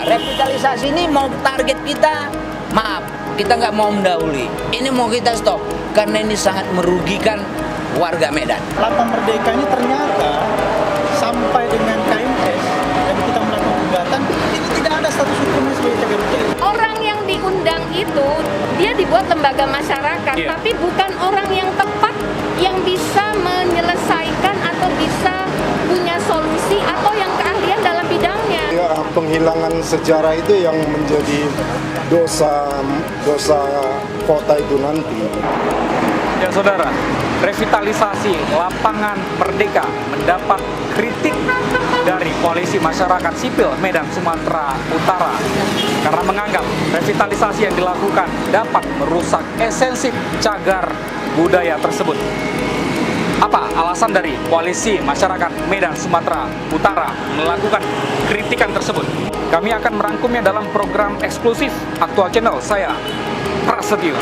revitalisasi ini mau target kita, maaf, kita nggak mau mendahului. Ini mau kita stop, karena ini sangat merugikan warga Medan. Lapang Merdeka ini ternyata sampai dengan KMS dan kita melakukan gugatan, ini tidak ada status hukumnya sebagai cagar budaya. Orang yang diundang itu, dia dibuat lembaga masyarakat, tapi bukan orang yang tepat yang bisa menyelesaikan atau bisa punya solusi atau yang keahlian dalam bidangnya. Ya, penghilangan sejarah itu yang menjadi dosa kota itu nanti. Ya saudara, revitalisasi lapangan Merdeka mendapat kritik dari Koalisi Masyarakat Sipil Medan Sumatera Utara karena menganggap revitalisasi yang dilakukan dapat merusak esensi cagar budaya tersebut. Apa alasan dari Koalisi Masyarakat Medan Sumatera Utara melakukan kritikan tersebut? Kami akan merangkumnya dalam program eksklusif Aktual Channel. Saya Prasetyo.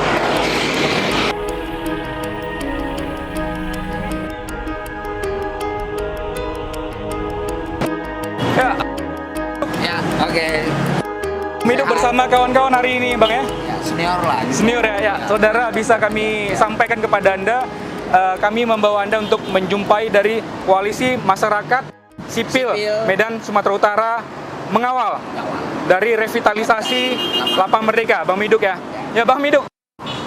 Ya, oke. Hidup bersama kawan-kawan hari ini, Bang ya? Ya, senior lah. Senior ya. Saudara, bisa kami sampaikan kepada Anda, kami membawa Anda untuk menjumpai dari Koalisi Masyarakat Sipil Medan Sumatera Utara mengawal dari revitalisasi Lapang Merdeka, Bang Miduk ya. Ya, Bang Miduk,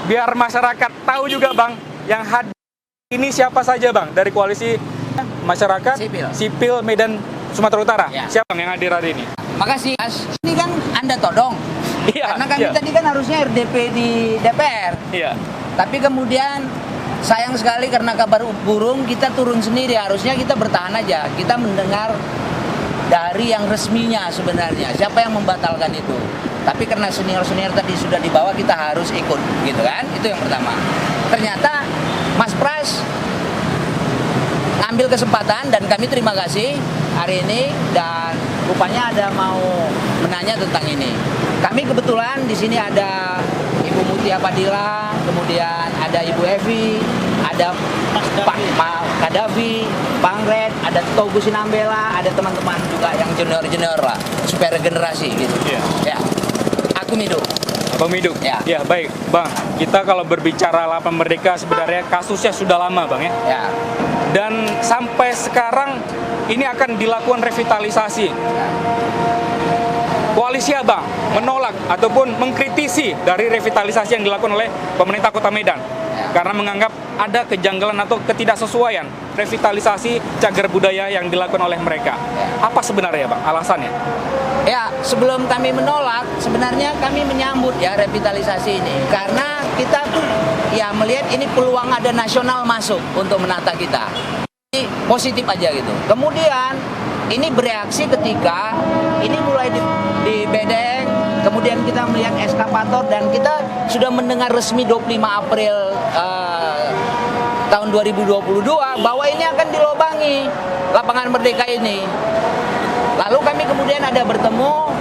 biar masyarakat tahu juga, Bang, yang hadir ini siapa saja, Bang, dari Koalisi Masyarakat Sipil Medan Sumatera Utara. Ya. Siapa yang hadir hari ini? Makasih, Mas. Ini kan Anda todong. Iya. Karena kami tadi kan harusnya RDP di DPR. Iya. Tapi kemudian sayang sekali karena kabar burung kita turun sendiri. Harusnya kita bertahan aja. Kita mendengar dari yang resminya sebenarnya. Siapa yang membatalkan itu? Tapi karena senior-senior tadi sudah dibawa, kita harus ikut, gitu kan? Itu yang pertama. Ternyata Mas Pras ambil kesempatan dan kami terima kasih hari ini dan rupanya ada mau menanya tentang ini. Kami kebetulan di sini ada Ibu Mutia Padilla, kemudian ada Ibu Evi, ada Pak Kadafi, Bang Red, ada Togu Sinambela, ada teman-teman juga yang junior-junior lah, supaya regenerasi gitu. Ya. Aku Miduk. Bang Miduk. Ya, baik, Bang. Kita kalau berbicara Lapang Merdeka sebenarnya kasusnya sudah lama, Bang ya. Ya. Dan sampai sekarang ini akan dilakukan revitalisasi. Koalisi Abang menolak ataupun mengkritisi dari revitalisasi yang dilakukan oleh pemerintah Kota Medan karena menganggap ada kejanggalan atau ketidaksesuaian revitalisasi cagar budaya yang dilakukan oleh mereka. Apa sebenarnya, Bang, alasannya? Ya, sebelum kami menolak, sebenarnya kami menyambut ya revitalisasi ini karena kita tuh ya melihat ini peluang ada nasional masuk untuk menata kita. Jadi positif aja gitu. Kemudian ini bereaksi ketika ini mulai di Bedeng, kemudian kita melihat eskavator dan kita sudah mendengar resmi 25 April tahun 2022 bahwa ini akan dilobangi lapangan Merdeka ini. Lalu kami kemudian ada bertemu,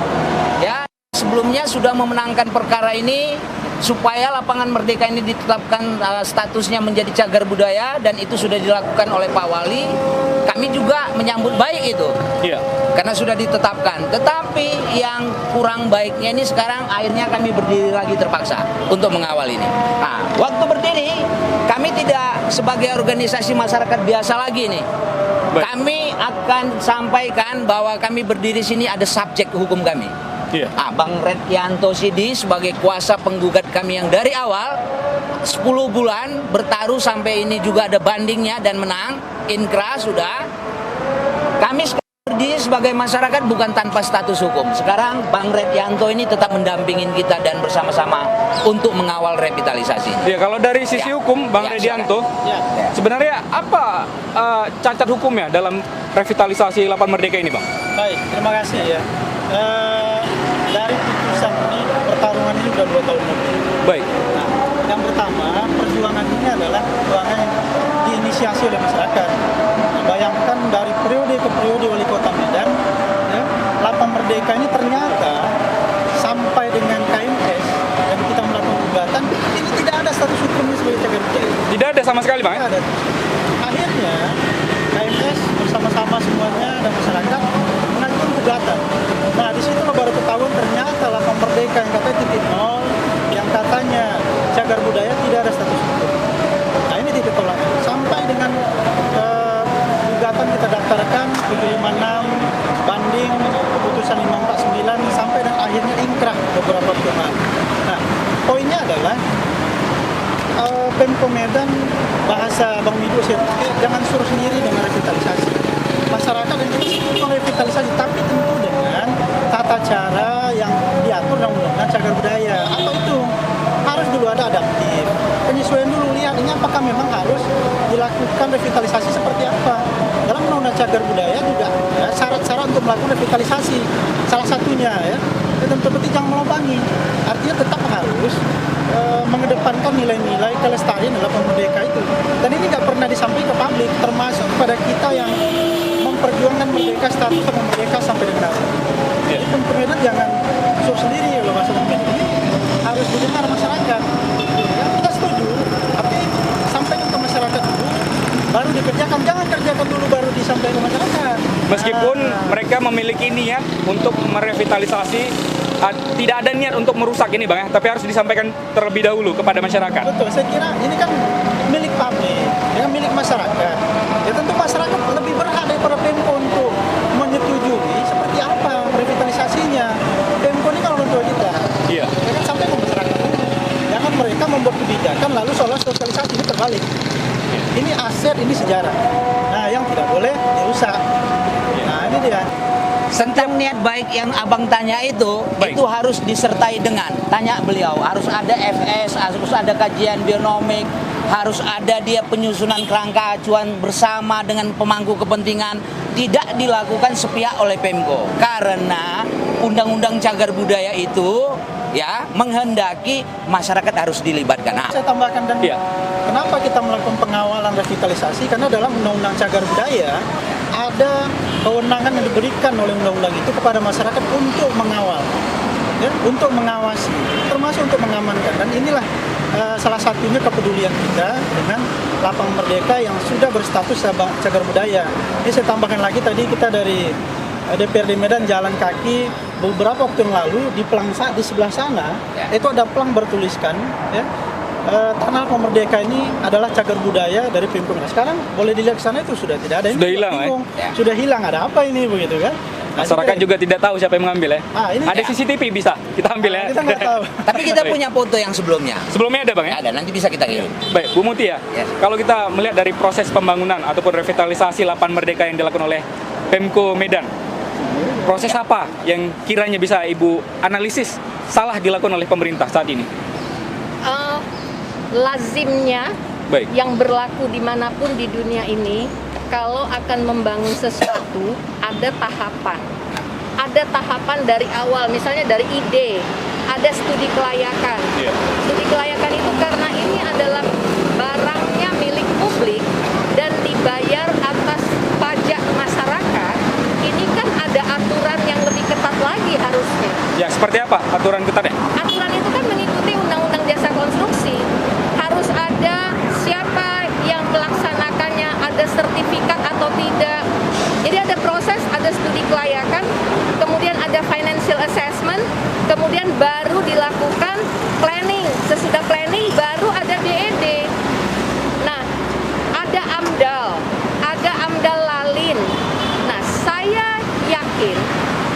ya sebelumnya sudah memenangkan perkara ini supaya lapangan Merdeka ini ditetapkan statusnya menjadi cagar budaya dan itu sudah dilakukan oleh Pak Wali. Kami juga menyambut baik itu, karena sudah ditetapkan. Tetapi yang kurang baiknya ini sekarang akhirnya kami berdiri lagi terpaksa untuk mengawal ini. Nah, waktu berdiri kami tidak sebagai organisasi masyarakat biasa lagi nih. Kami akan sampaikan bahwa kami berdiri sini ada subjek hukum kami. Bang Redyanto Sidi sebagai kuasa penggugat kami yang dari awal 10 bulan bertaruh sampai ini juga ada bandingnya dan menang, inkrah sudah. Kami berdiri sebagai masyarakat bukan tanpa status hukum. Sekarang Bang Redyanto ini tetap mendampingin kita dan bersama-sama untuk mengawal revitalisasi ini. Ya, kalau dari sisi hukum, Bang Redyanto, sebenarnya apa cacat hukumnya dalam revitalisasi Lapang Merdeka ini, Bang? Baik, terima kasih ya. Dari putusan ini, pertarungan ini sudah 2 tahun lebih. Baik. Nah, yang pertama, perjuangan ini adalah perjuangan yang diinisiasi oleh masyarakat. Bayangkan dari periode ke periode wali kota Medan, ya, Lapang Merdeka ini ternyata sampai dengan KMS dan kita melakukan gugatan, ini tidak ada status hukumnya sebagai cagar budaya. Tidak ada sama sekali, Bang? Tidak ada. Akhirnya KMS bersama-sama semuanya dan masyarakat mengajukan gugatan. Nah, di situ baru ketahuan Pemko Medan, bahasa Bang Widu, jangan suruh sendiri dengan revitalisasi. Masyarakat yang melakukan revitalisasi, tapi tentu dengan tata cara yang diatur dalam undang-undang cagar budaya. Atau itu harus dulu ada adaptif, penyesuaian dulu, lihat ini apakah memang harus dilakukan revitalisasi seperti apa. Dalam undang-undang cagar budaya juga ada syarat-syarat untuk melakukan revitalisasi. Salah satunya ya, tentu jangan melobangi. Artinya tetap harus mengedepankan nilai-nilai kelestarian dalam merdeka itu. Dan ini nggak pernah disampaikan ke publik, termasuk pada kita yang memperjuangkan merdeka, status merdeka sampai dengan hari ini. Jadi pemerintah jangan suruh sendiri loh masalah ini, harus didengar masyarakat. Ya, kita setuju, tapi sampaikan ke masyarakat dulu, baru dikerjakan. Jangan kerjakan dulu baru disampaikan ke masyarakat. Meskipun mereka memiliki niat untuk merevitalisasi, tidak ada niat untuk merusak ini Bang ya, tapi harus disampaikan terlebih dahulu kepada masyarakat. Betul, saya kira ini kan milik publik, ya, milik masyarakat. Ya tentu masyarakat lebih berhak daripada Pemko untuk menyetujui seperti apa revitalisasinya. Pemko ini kalau untuk kita, Iya. ya kan sampai ke masyarakat. Jangan mereka membuat kebijakan lalu soal sosialisasi, ini terbalik. Ini aset, ini sejarah. Nah, yang tidak boleh dirusak. Nah, ini dia. Tentang niat baik yang abang tanya itu harus disertai dengan, tanya beliau, harus ada FS, harus ada kajian bionomik, harus ada dia penyusunan kerangka acuan bersama dengan pemangku kepentingan, tidak dilakukan sepihak oleh Pemko. Karena undang-undang cagar budaya itu ya menghendaki masyarakat harus dilibatkan. Nah, Saya tambahkan dan kenapa kita melakukan pengawalan revitalisasi? Karena dalam undang-undang cagar budaya ada kewenangan yang diberikan oleh undang-undang itu kepada masyarakat untuk mengawal, ya, untuk mengawasi, termasuk untuk mengamankan. Dan inilah salah satunya kepedulian kita dengan Lapang Merdeka yang sudah berstatus cagar budaya. Ini saya tambahkan lagi, tadi kita dari DPRD Medan jalan kaki beberapa waktu yang lalu di di sebelah sana itu ada plang bertuliskan ya, Tanah Lapang Merdeka ini adalah cagar budaya dari Pemko Medan. Sekarang boleh dilihat ke sana itu sudah tidak ada. Sudah hilang, Sudah hilang, ada apa ini begitu kan? Masyarakat juga tidak tahu siapa yang mengambil ya. Ini ada CCTV bisa kita ambil ya. Kita nggak tahu. tapi kita punya foto yang sebelumnya. Sebelumnya ada Bang ya? Ada, nanti bisa kita kirim. Baik, Bu Muti ya. Kalau kita melihat dari proses pembangunan ataupun revitalisasi Lapan Merdeka yang dilakukan oleh Pemko Medan, proses apa yang kiranya bisa Ibu analisis salah dilakukan oleh pemerintah saat ini? Lazimnya Baik. yang berlaku dimanapun di dunia ini, kalau akan membangun sesuatu ada tahapan. Ada tahapan dari awal, misalnya dari ide, ada studi kelayakan. Studi kelayakan itu karena ini adalah barangnya milik publik dan dibayar atas pajak masyarakat, ini kan ada aturan yang lebih ketat lagi harusnya. Ya, seperti apa aturan ketatnya? Aturan itu kan mengikuti Undang-Undang Jasa Konstruksi. Harus ada siapa yang melaksanakannya, ada sertifikat atau tidak. Jadi ada proses, ada studi kelayakan, kemudian ada financial assessment, kemudian baru dilakukan planning. Sesudah planning baru ada BED. Nah, ada AMDAL Lalin. Nah, saya yakin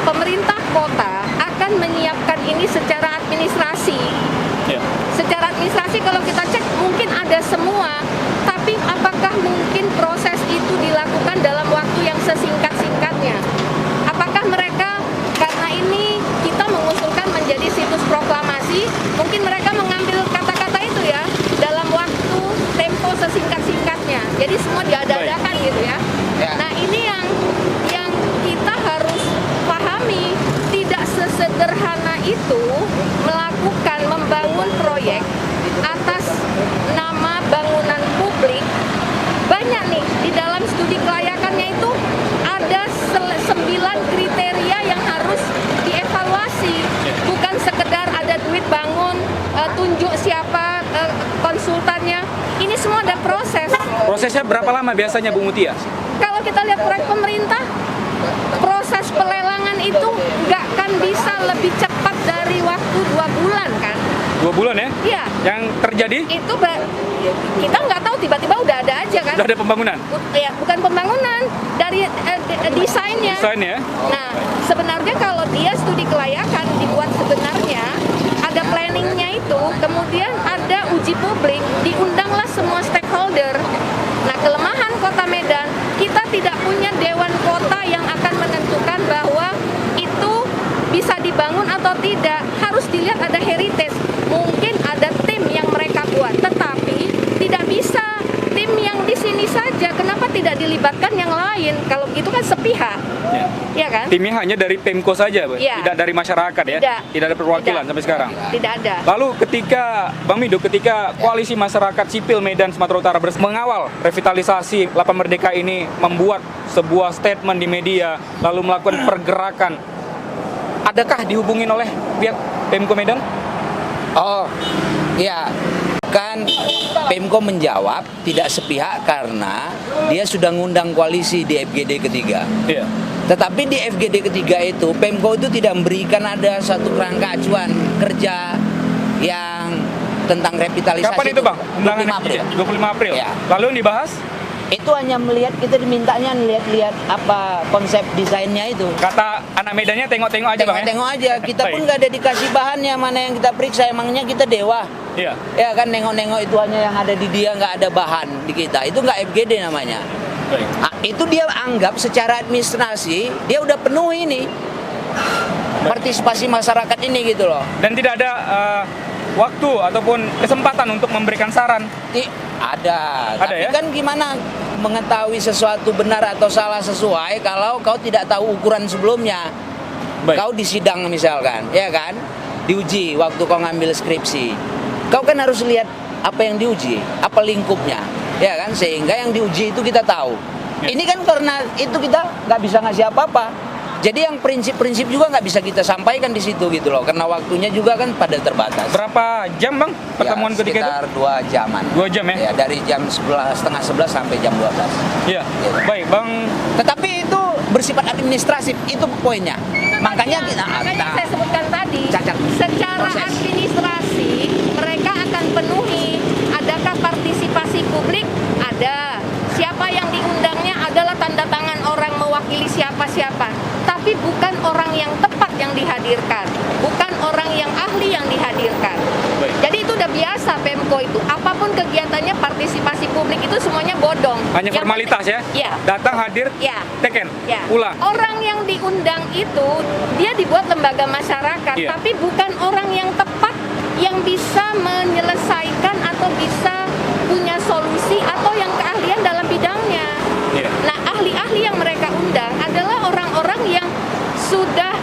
pemerintah kota akan menyiapkan ini secara administrasi. Secara administrasi kalau kita cek mungkin ada semua, tapi apakah mungkin proses itu dilakukan dalam waktu yang sesingkat-singkatnya? Apakah mereka, karena ini kita mengusulkan menjadi situs proklamasi, mungkin mereka mengambil kata-kata itu ya dalam waktu tempo sesingkat-singkatnya. Jadi semua diada-adakan gitu ya. Nah, ini yang kita harus pahami, tidak sesederhana itu melakukan membangun proyek atas nama bangunan publik. Banyak nih di dalam studi kelayakannya itu ada 9 kriteria yang harus dievaluasi, bukan sekedar ada duit bangun, tunjuk siapa konsultannya. Ini semua ada proses. Prosesnya berapa lama biasanya Bu Mutia? Kalau kita lihat proyek pemerintah, proses pelelangan itu nggak kan bisa lebih cepat dari waktu 2 bulan kan? 2 bulan ya? Iya. Yang terjadi? Itu kita nggak tahu, tiba-tiba udah ada aja kan? Sudah ada pembangunan? Ya, bukan pembangunan, dari desainnya. Desainnya? Nah, sebenarnya kalau dia studi kelayakan dibuat sebenarnya ada planningnya itu, kemudian ada uji publik, diundanglah semua atau tidak harus dilihat ada heritage. Mungkin ada tim yang mereka buat, tetapi tidak bisa tim yang di sini saja. Kenapa tidak dilibatkan yang lain? Kalau begitu kan sepihak, ya kan? Timnya hanya dari Pemko saja, Bu? Ya. Tidak dari masyarakat ya? Tidak. ada perwakilan Tidak. sampai sekarang? Tidak ada. Lalu ketika, Bang Mido, ketika koalisi masyarakat sipil Medan Sumatera Utara mengawal revitalisasi Lapangan Merdeka ini, membuat sebuah statement di media, lalu melakukan pergerakan, adakah dihubungin oleh pihak Pemko Medan? Oh, ya. Kan Pemko menjawab tidak sepihak karena dia sudah ngundang koalisi di FGD ketiga. Iya. Tetapi di FGD ketiga itu Pemko itu tidak memberikan ada satu kerangka acuan kerja yang tentang revitalisasi. Kapan itu, Bang? 25 April. 25 April. Ya. Lalu yang dibahas? Itu hanya melihat, kita dimintanya lihat-lihat apa konsep desainnya itu. Kata anak Medannya tengok-tengok aja, Bang, ya? Tengok-tengok aja, kita pun Baik. nggak ada dikasih bahannya, mana yang kita periksa, emangnya kita dewa. Iya. Ya kan, nengok-nengok itu hanya yang ada di dia, nggak ada bahan di kita. Itu nggak FGD namanya. Baik. Nah, itu dia anggap secara administrasi dia udah penuh ini partisipasi masyarakat ini gitu loh. Dan tidak ada waktu ataupun kesempatan untuk memberikan saran. Ada tapi ya? kan gimana mengetahui sesuatu benar atau salah sesuai kalau kau tidak tahu ukuran sebelumnya. Baik. Kau di sidang misalkan, ya kan, diuji waktu kau ngambil skripsi, kau kan harus lihat apa yang diuji, apa lingkupnya, ya kan, sehingga yang diuji itu kita tahu. Ya. Ini kan karena itu kita nggak bisa ngasih apa-apa. Jadi yang prinsip-prinsip juga nggak bisa kita sampaikan di situ gitu loh, karena waktunya juga kan pada terbatas. Berapa jam, Bang, pertemuan Ya, ketiga itu? sekitar 2 jaman. 2 jam ya? Ya, dari jam 11, setengah 11 sampai jam 12. Iya. Baik, Bang. Tetapi itu bersifat administratif, itu poinnya. Makanya makanya saya sebutkan tadi, Cacat. secara Proses. administrasi mereka akan penuhi. Adakah partisipasi publik? Ada. Siapa yang diundangnya adalah tanda tangan orang mewakili siapa-siapa. Tapi bukan orang yang tepat yang dihadirkan, bukan orang yang ahli yang dihadirkan. Baik. Jadi itu udah biasa Pemko itu. Apapun kegiatannya partisipasi publik itu semuanya bodong. Hanya Yang formalitas ya? penting- Iya. Datang, hadir, Ya. teken, Ya. pulang. Orang yang diundang itu dia dibuat lembaga masyarakat, Iya. tapi bukan orang yang tepat yang bisa menyelesaikan atau bisa punya solusi atau yang keahlian dalam bidangnya. Iya. Nah, ahli-ahli yang mereka undang adalah orang-orang yang sudah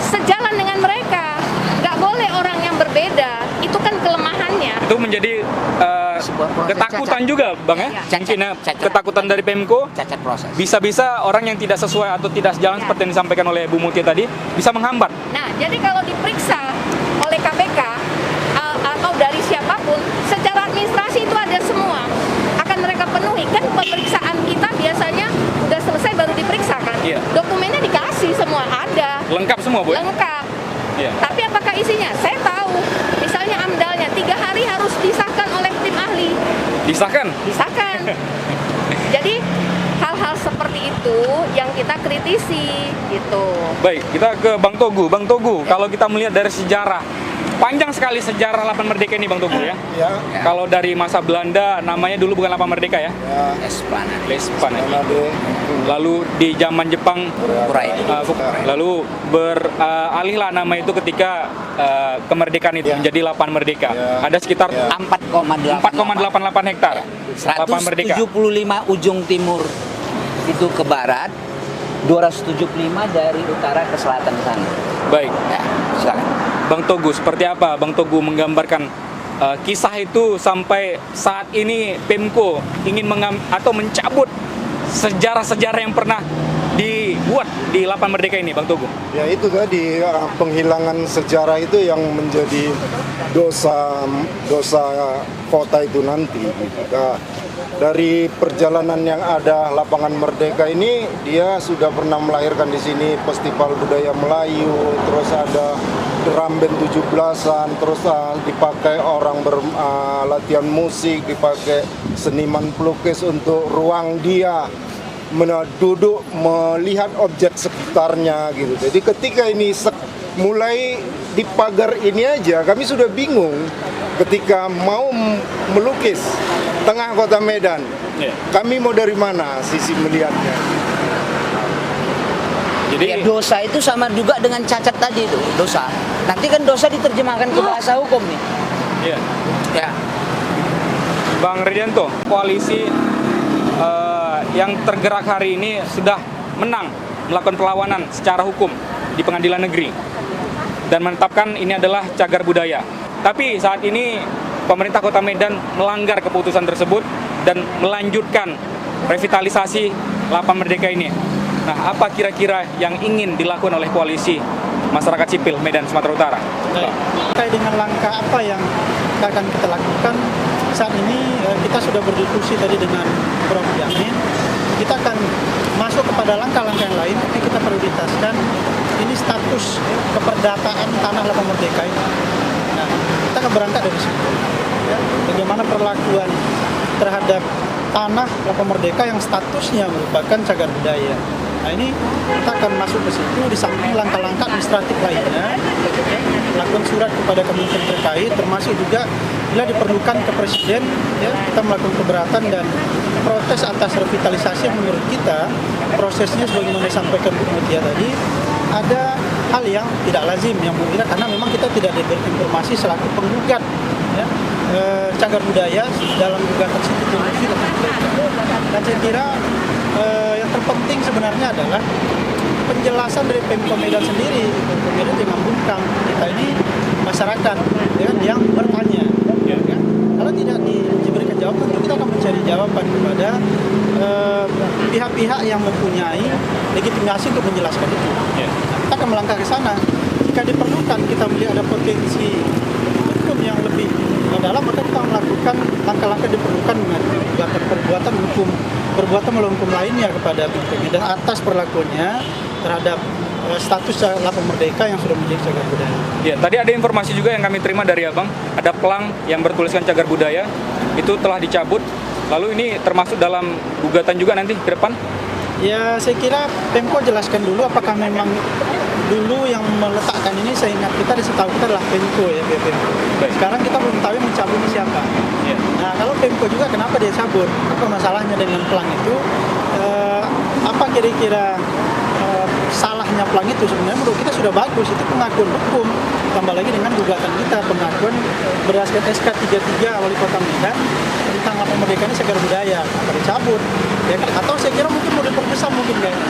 sejalan dengan mereka. Nggak boleh orang yang berbeda. Itu kan kelemahannya. Itu menjadi Sebuah proses ketakutan cacat. juga, Bang, ya? Iya. Mungkin ya, Cacat. ketakutan dari Pemko. Cacat proses. Bisa-bisa orang yang tidak sesuai atau tidak sejalan Ya. seperti yang disampaikan oleh Bu Mutia tadi bisa menghambat. Nah, jadi kalau diperiksa oleh KPK atau dari siapapun, secara administrasi itu ada semua. Akan mereka penuhi. Kan pemeriksaan kita biasanya udah selesai baru diperiksa kan? Iya. Dokumennya dikasih semua, ada. Lengkap semua, Bu? Lengkap. Iya. Tapi apakah isinya? Saya tahu. Misalnya AMDALnya 3 hari harus disahkan oleh tim ahli. Disahkan. Disahkan. Jadi hal-hal seperti itu yang kita kritisi gitu. Baik, kita ke Bang Togu. Bang Togu, kalau kita melihat dari sejarah, panjang sekali sejarah Lapangan Merdeka ini, Bang Togu ya. Ya, Kalau dari masa Belanda, namanya dulu bukan Lapangan Merdeka ya, ya, Esplanade. Lespan. Manade, Lalu di zaman Jepang, Kurai. lalu beralihlah nama itu ketika kemerdekaan itu Ya. menjadi Lapangan Merdeka. Ya. Ada sekitar Ya. 4,88 hektar. Lapangan Merdeka. 175 ujung timur itu ke barat, 275 dari utara ke selatan sana. Baik, Ya, silakan. Bang Togu, seperti apa Bang Togu menggambarkan kisah itu sampai saat ini Pemko ingin atau mencabut sejarah-sejarah yang pernah dibuat di Lapangan Merdeka ini, Bang Togu? ya itu tadi penghilangan sejarah itu yang menjadi dosa kota itu nanti. Nah, dari perjalanan yang ada Lapangan Merdeka ini, dia sudah pernah melahirkan di sini Festival Budaya Melayu, terus ada Dramben 17-an, terus dipakai orang latihan musik, dipakai seniman pelukis untuk ruang dia duduk melihat objek sekitarnya gitu. Jadi ketika ini mulai di pagar ini aja kami sudah bingung ketika mau melukis tengah kota Medan. Yeah. Kami mau dari mana sisi melihatnya? Jadi Ya, dosa itu sama juga dengan cacat tadi itu, dosa. Nanti kan dosa diterjemahkan ke bahasa hukum nih. iya. Ya. Bang Ridianto, koalisi yang tergerak hari ini sudah menang melakukan perlawanan secara hukum di pengadilan negeri dan menetapkan ini adalah cagar budaya. Tapi saat ini pemerintah Kota Medan melanggar keputusan tersebut dan melanjutkan revitalisasi Lapang Merdeka ini. Nah, apa kira-kira yang ingin dilakukan oleh koalisi masyarakat sipil Medan, Sumatera Utara? Terkait dengan langkah apa yang akan kita lakukan saat ini, kita sudah berdiskusi tadi dengan Prof. Jamin. Kita akan masuk kepada langkah-langkah yang lain, tapi kita prioritaskan ini status keperdataan tanah Lapang Merdeka ini. Nah, kita akan berangkat dari situ. Ya, bagaimana perlakuan terhadap tanah Lapang Merdeka yang statusnya merupakan cagar budaya. Nah, ini kita akan masuk ke situ di samping langkah-langkah administratif lainnya, melakukan surat kepada kementerian terkait, termasuk juga bila diperlukan ke Presiden, ya, kita melakukan keberatan dan protes atas revitalisasi yang menurut kita prosesnya sebagaimana disampaikan Bu Mutia tadi, ada hal yang tidak lazim yang Bu Mutia, karena memang kita tidak diberi informasi selaku penggugat, ya, cagar budaya dalam gugatan konstitusi. Dan saya kira yang terpenting sebenarnya adalah penjelasan dari Pemko Medan sendiri. Pemko Medan dengan bungkam kita ini masyarakat, ya, yang bertanya. Ya, kan? Kalau tidak diberikan jawaban, kita akan mencari jawaban kepada pihak-pihak yang mempunyai legitimasi untuk menjelaskan itu. Ya. Nah, kita akan melangkah ke sana. Jika diperlukan, kita melihat ada potensi hukum yang lebih dalam, maka kita melakukan langkah-langkah diperlukan dengan perbuatan melawan hukum lainnya kepada Pemko Medan atas perlakuannya terhadap status Lapang Merdeka yang sudah menjadi cagar budaya. Ya, tadi ada informasi juga yang kami terima dari Abang, ada pelang yang bertuliskan cagar budaya itu telah dicabut. Lalu ini termasuk dalam gugatan juga nanti ke depan? Ya, saya kira Pemko jelaskan dulu apakah memang dulu yang meletakkan ini, saya ingat kita setahu kita adalah Pemko, ya, Pemko. Sekarang kita belum tahu yang mencabut ini siapa. Ya. Nah, kalau Pemko juga kenapa dia cabut? Apa masalahnya dengan pelang itu? Apa kira-kira salahnya pelang itu? Sebenarnya menurut kita sudah bagus, itu pengakuan hukum. Tambah lagi dengan gugatan kita, pengakuan berdasarkan SK 33 Wali Kota Medan tentang Lapang Merdeka ini cagar budaya, apa dicabut? Ya kan? Atau saya kira mungkin mau diperbesar mungkin kayaknya.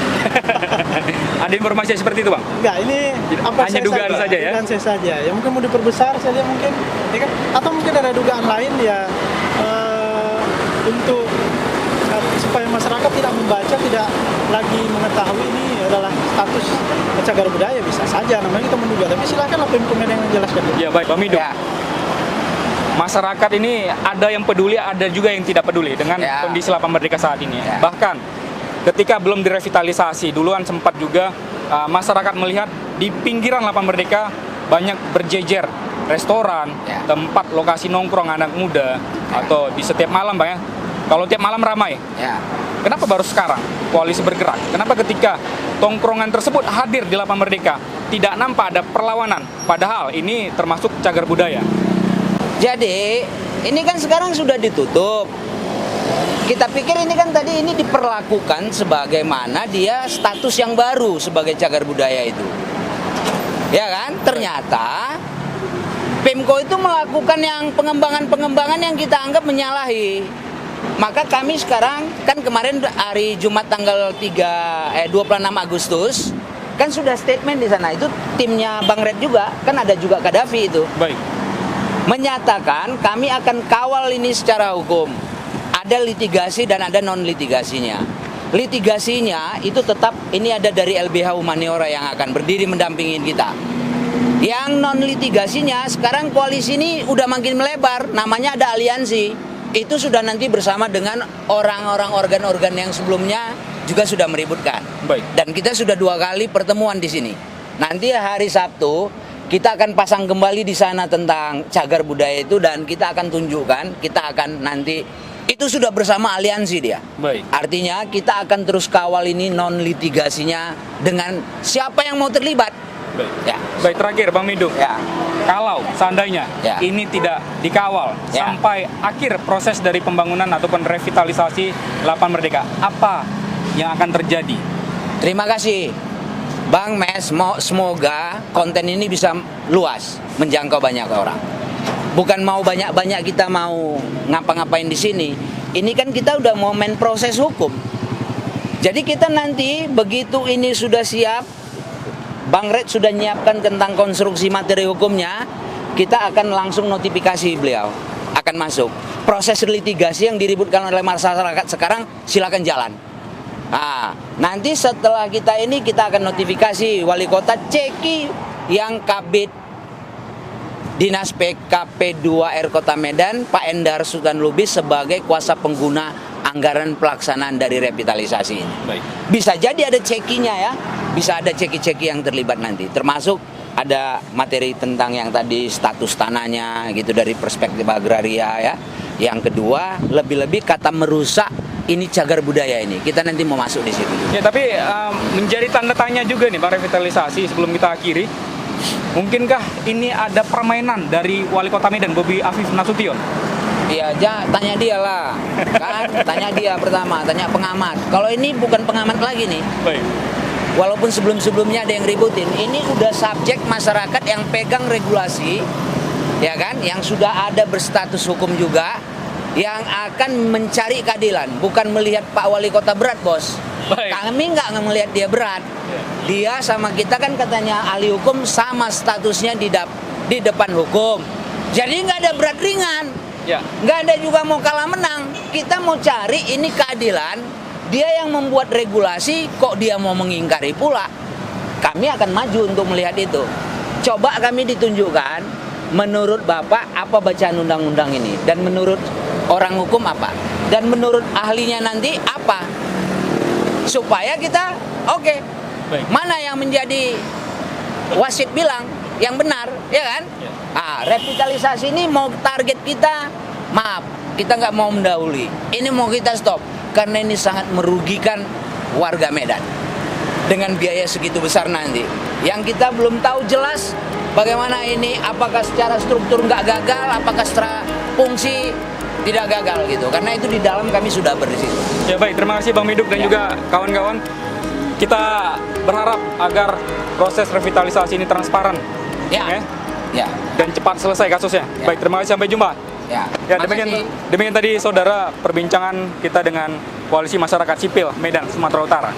Ada informasi seperti itu, Bang? Enggak, ini apa hanya dugaan saja ya? Dugaan saya saja. Ya mungkin mau diperbesar saja mungkin, ya kan? Atau mungkin ada dugaan lain ya untuk supaya masyarakat tidak membaca, tidak lagi mengetahui ini adalah status cagar budaya, bisa saja namanya kita menduga. Tapi silakanlah Pemko Medan yang menjelaskan. Ya, baik, Pak Mido. Ya. Masyarakat ini ada yang peduli, ada juga yang tidak peduli dengan Ya. kondisi Lapang Merdeka saat ini. Ya. Bahkan ketika belum direvitalisasi, duluan sempat juga masyarakat melihat di pinggiran Lapang Merdeka banyak berjejer restoran, Ya. tempat lokasi nongkrong anak muda, atau di setiap malam, Bang, ya. Kalau tiap malam ramai. Ya. Kenapa baru sekarang koalisi bergerak? Kenapa ketika tongkrongan tersebut hadir di Lapang Merdeka tidak nampak ada perlawanan? Padahal ini termasuk cagar budaya. Jadi, ini kan sekarang sudah ditutup. Kita pikir ini kan tadi ini diperlakukan sebagaimana dia status yang baru sebagai cagar budaya itu. Ya kan? Ternyata Pemko itu melakukan yang pengembangan-pengembangan yang kita anggap menyalahi. Maka kami sekarang, kan kemarin hari Jumat tanggal 26 Agustus, kan sudah statement di sana. Itu timnya Bang Red juga, kan ada juga Kadafi itu. Baik. Menyatakan kami akan kawal ini secara hukum. Ada litigasi dan ada non litigasinya. Litigasinya itu tetap ini ada dari LBH Humaniora yang akan berdiri mendampingin kita. Yang non litigasinya sekarang koalisi ini udah makin melebar, namanya ada aliansi. Itu sudah nanti bersama dengan orang-orang organ-organ yang sebelumnya juga sudah meributkan. Baik. Dan kita sudah 2 kali pertemuan di sini. Nanti hari Sabtu kita akan pasang kembali di sana tentang cagar budaya itu dan kita akan tunjukkan, kita akan nanti itu sudah bersama aliansi dia. Baik. Artinya kita akan terus kawal ini non litigasinya dengan siapa yang mau terlibat. Baik. Ya. Baik, terakhir Bang Mido. Ya. Kalau seandainya Ya. ini tidak dikawal Ya. sampai akhir proses dari pembangunan ataupun revitalisasi Lapang Merdeka, apa yang akan terjadi? Terima kasih. Bang Mes, semoga konten ini bisa luas, menjangkau banyak orang. Bukan mau banyak-banyak kita mau ngapa-ngapain di sini. Ini kan kita udah mau main proses hukum. Jadi kita nanti begitu ini sudah siap, Bang Red sudah nyiapkan tentang konstruksi materi hukumnya, kita akan langsung notifikasi beliau akan masuk. Proses litigasi yang diributkan oleh masyarakat sekarang silakan jalan. Nah, nanti setelah kita ini kita akan notifikasi wali kota ceki yang kabit Dinas PKP 2R Kota Medan Pak Endar Sultan Lubis sebagai kuasa pengguna anggaran pelaksanaan dari revitalisasi ini. Baik. Bisa jadi ada cekinya ya, bisa ada ceki-ceki yang terlibat nanti, termasuk ada materi tentang yang tadi status tanahnya gitu dari perspektif agraria ya. Yang kedua, lebih-lebih kata merusak ini cagar budaya ini. Kita nanti mau masuk di situ juga. Ya, tapi menjadi tanda tanya juga nih Bang revitalisasi sebelum kita akhiri. Mungkinkah ini ada permainan dari Wali Kota Medan Bobi Afif Nasution? Iya aja, tanya dia lah. Kan, tanya dia pertama, tanya pengamat. Kalau ini bukan pengamat lagi nih. Baik. Walaupun sebelum-sebelumnya ada yang ributin, ini udah subjek masyarakat yang pegang regulasi, ya kan, yang sudah ada berstatus hukum juga, yang akan mencari keadilan, bukan melihat Pak Wali Kota berat, bos. Baik. Kami nggak melihat dia berat. Dia sama kita kan katanya ahli hukum sama statusnya di depan hukum. Jadi nggak ada berat ringan, Ya. nggak ada juga mau kalah menang. Kita mau cari ini keadilan. Dia yang membuat regulasi, kok dia mau mengingkari pula? Kami akan maju untuk melihat itu. Coba kami ditunjukkan, menurut Bapak apa bacaan undang-undang ini? Dan menurut orang hukum apa? Dan menurut ahlinya nanti apa? Supaya kita, oke, Baik. mana yang menjadi wasit bilang yang benar, ya kan? Ya. Ah, revitalisasi ini mau target kita, maaf, kita nggak mau mendahului. Ini mau kita stop. Karena ini sangat merugikan warga Medan dengan biaya segitu besar nanti. Yang kita belum tahu jelas bagaimana ini, apakah secara struktur nggak gagal, apakah secara fungsi tidak gagal gitu. Karena itu di dalam kami sudah berisi. Ya baik, terima kasih Bang Miduk dan juga kawan-kawan. Kita berharap agar proses revitalisasi ini transparan, Ya, ya, dan cepat selesai kasusnya. Ya. Baik, terima kasih, sampai jumpa. ya. Ya, Makasih. demikian tadi saudara perbincangan kita dengan Koalisi Masyarakat Sipil Medan Sumatera Utara.